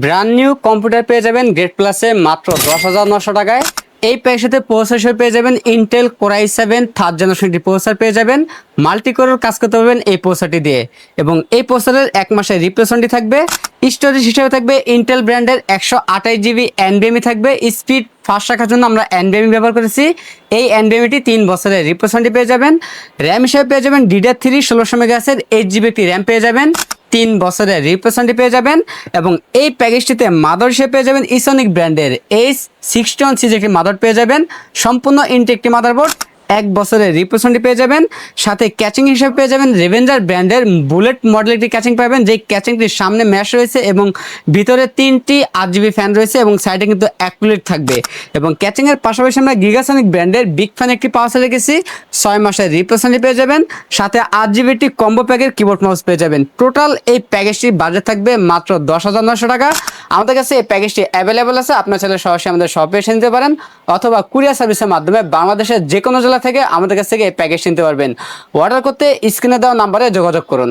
Brand new computer পেয়ে যাবেন grade প্লাসে মাত্র 10,900 টাকায়। এই প্যাকের সাথে প্রসেসর পেয়ে যাবেন Intel core i7 third generation একটি প্রসেসর পেয়ে যাবেন। মাল্টি কোরের কাজ করতে পারবেন এই প্রসেসরটি দিয়ে, এবং এই প্রসেসরের 1 মাসের রিপ্লেসমেন্টই থাকবে। স্টোরেজ হিসেবে থাকবে ইন্টেল ব্র্যান্ডের 128 GB NVMe থাকবে। স্পিড ফাস্ট রাখার জন্য আমরা NVMe ব্যবহার করেছি। এই NVMeটি 3 বছরের রিপ্লেসমেন্টই পেয়ে যাবেন। র্যাম হিসেবে পেয়ে যাবেন DDR3 1600 মেগাহার্টজের 8GB একটি র্যাম পেয়ে যাবেন। 3 বছরের রিপ্লেসমেন্টই পেয়ে যাবেন। এবং এই প্যাকেজটিতে মাদার হিসেবে পেয়ে যাবেন ইসোনিক ব্র্যান্ডের H61 সিরিজের একটি মাদার পেয়ে যাবেন। সম্পূর্ণ ইনটেক একটি মাদারবোর্ড, 1 বছরের রিপ্লেসমেন্টই পেয়ে যাবেন। সাথে ক্যাচিং হিসেবে পেয়ে যাবেন রেভেঞ্জার ব্র্যান্ডের বুলেট মডেলের একটি ক্যাচিং পাবেন, যেই ক্যাচিংটির সামনে ম্যাশ রয়েছে এবং ভিতরে 3টি 8GB ফ্যান রয়েছে এবং সাইডে কিন্তু অ্যাকুলেট থাকবে। এবং ক্যাচিংয়ের পাশাপাশি আমরা গিগাসনিক ব্র্যান্ডের বিগ ফ্যান একটি পাওয়ার রেখেছি। 6 মাসের রিপ্লেসমেন্টই পেয়ে যাবেন। সাথে 8GB একটি কম্বো প্যাকের কিবোর্ড মাউস পেয়ে যাবেন। টোটাল এই প্যাকেজটির বাজেট থাকবে মাত্র 10,900 টাকা। আমাদের কাছে এই প্যাকেজটি অ্যাভেলেবল আছে। আপনার চাইলে সরাসরি আমাদের শপে এসে নিতে পারেন, অথবা কুরিয়ার সার্ভিসের মাধ্যমে বাংলাদেশের যে কোনো জেলা থেকে আমাদের কাছ থেকে এই প্যাকেজ নিতে পারবেন। অর্ডার করতে স্ক্রিনে দেওয়া নাম্বারে যোগাযোগ করুন।